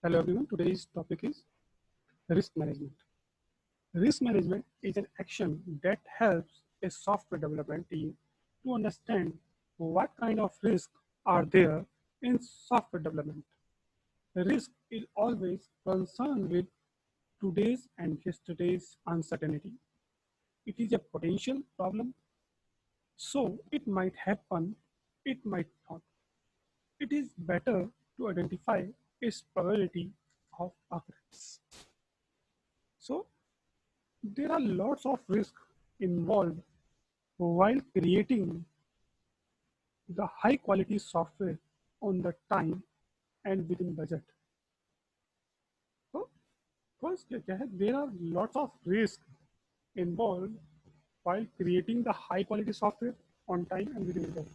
Hello everyone, today's topic is risk management. Risk management is an action that helps a software development team to understand what kind of risks are there in software development. Risk is always concerned with today's and yesterday's uncertainty. It is a potential problem, so it might happen, it might not. It is better to identify its probability of occurrence. So there are lots of risks involved while creating the high quality software on the time and within budget. So first क्या है, there are lots of risks involved while creating the high quality software on time and within budget.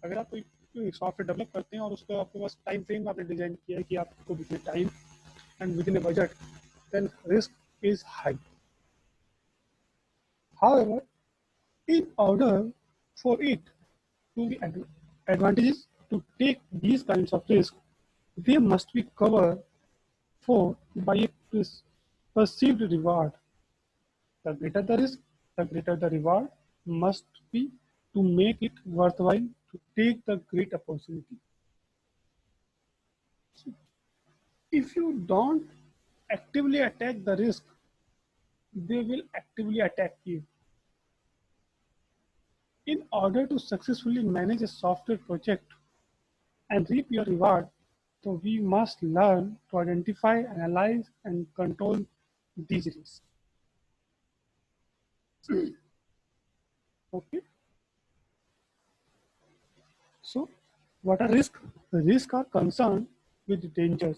अगर आप कोई software develop करते हैं और उसको आपके पास टाइम फ्रेम आपने डिजाइन किया है कि आपको with time and with in a budget, then risk is high. However, in order for it to be advantages to take these kinds of risks, they must be covered for by a perceived reward. The greater the risk, the greater the reward must be to make it worthwhile to take the great opportunity. So if you don't actively attack the risk, they will actively attack you. In order to successfully manage a software project and reap your reward, so we must learn to identify, analyze, and control these risks. Okay. So, what are risks? Risks are concerned with dangers.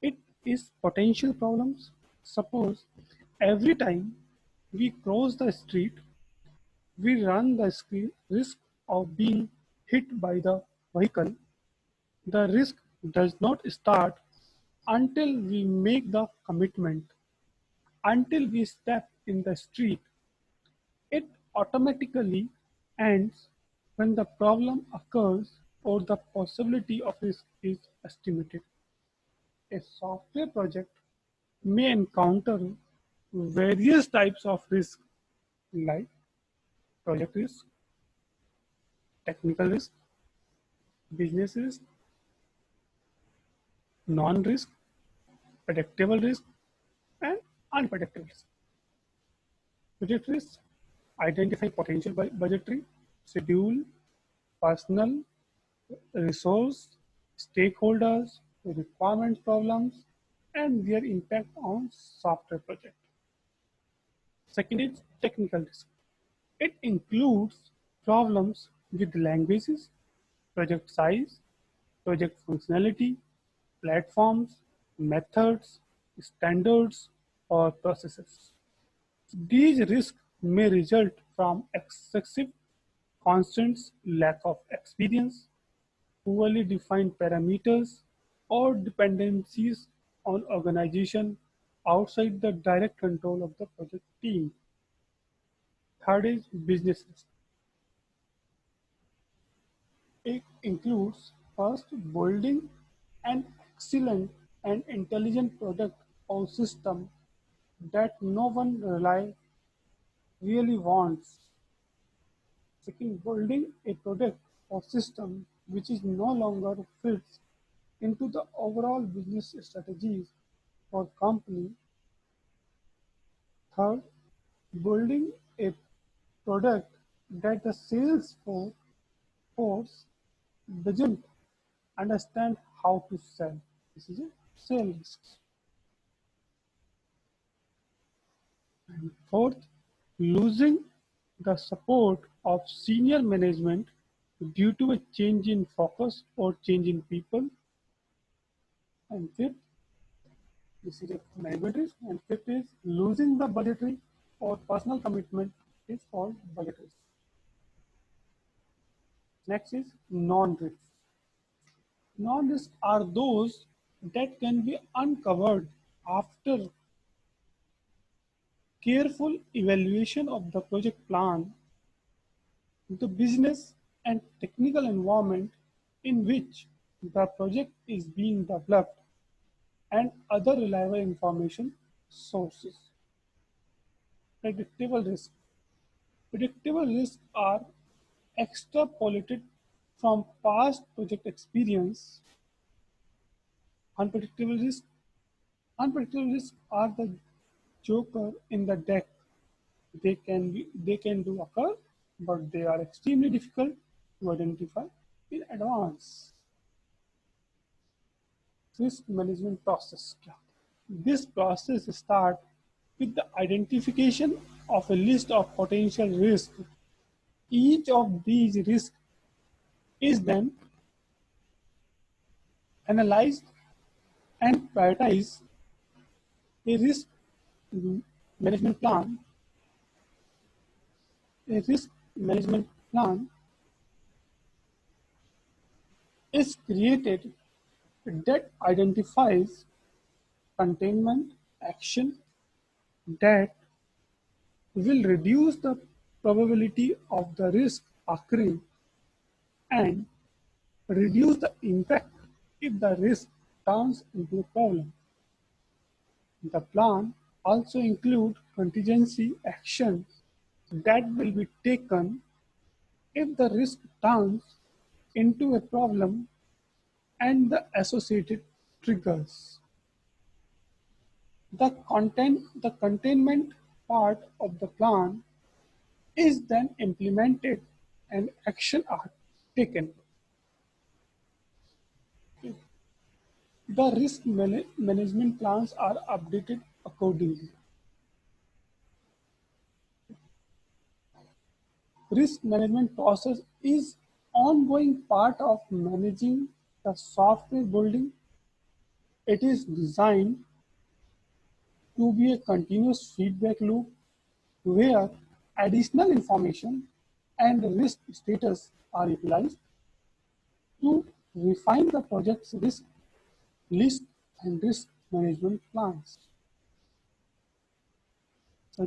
It is potential problems. Suppose every time we cross the street, we run the risk of being hit by the vehicle. The risk does not start until we make the commitment, until we step in the street. It automatically ends when the problem occurs or the possibility of risk is estimated. A software project may encounter various types of risk like project risk, technical risk, business risk, non-risk, predictable risk, and unpredictable risk. Project risk identify potential budgetary, schedule, personal, resource, stakeholders, requirement problems, and their impact on software project. Second is technical risk. It includes problems with languages, project size, project functionality, platforms, methods, standards, or processes. These risks may result from excessive constraints, lack of experience, poorly defined parameters, or dependencies on organization outside the direct control of the project team. Third is business risk. It includes first building an excellent and intelligent product or system that no one really wants. Second, building a product or system which is no longer fits into the overall business strategies for company. Third, building a product that the sales force doesn't understand how to sell. This is a sales risk. And fourth, losing the support of senior management due to a change in focus or change in people. And fifth, this is a management risk. And fifth is losing the budgetary or personal commitment is called budget risk. Next is non-risk. Non-risk are those that can be uncovered after careful evaluation of the project plan, the business and technical environment in which the project is being developed, and other reliable information sources. Predictable risk. Predictable risks are extrapolated from past project experience. Unpredictable risks. Unpredictable risks are the joker in the deck. They can do occur, but they are extremely difficult to identify in advance. Risk management process. This process starts with the identification of a list of potential risks. Each of these risks is then analyzed and prioritized. A risk management plan. A risk management plan is created that identifies containment action that will reduce the probability of the risk occurring and reduce the impact if the risk turns into a problem. The plan also includes contingency actions that will be taken if the risk turns into a problem and the associated triggers. The containment part of the plan is then implemented and action are taken. The management plans are updated accordingly. Risk management process is ongoing part of managing the software building. It is designed to be a continuous feedback loop where additional information and risk status are utilized to refine the project's risk list and risk management plans. So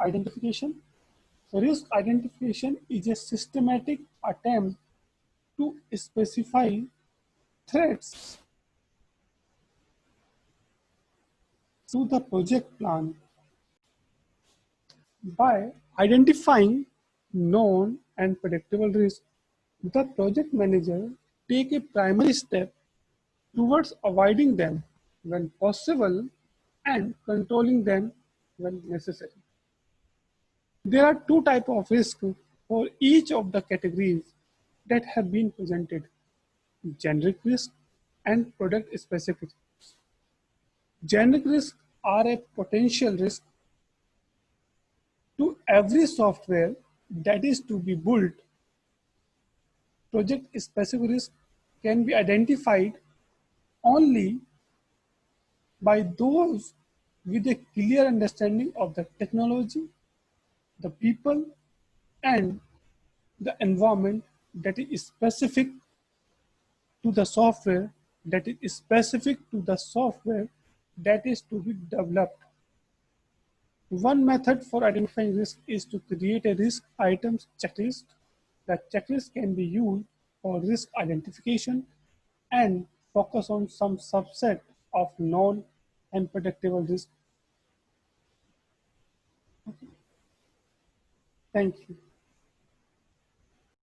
identification. Risk identification is a systematic attempt to specify threats to the project plan by identifying known and predictable risks. The project manager take a primary step towards avoiding them when possible and controlling them when necessary. There are two types of risk for each of the categories that have been presented: generic risk and product specific. Generic risks are a potential risk to every software that is to be built. Project specific risk can be identified only by those with a clear understanding of the technology, the people, and the environment that is specific to the software that is to be developed. One method for identifying risk is to create a risk items checklist. The checklist can be used for risk identification and focus on some subset of known and predictable risk. Thank you.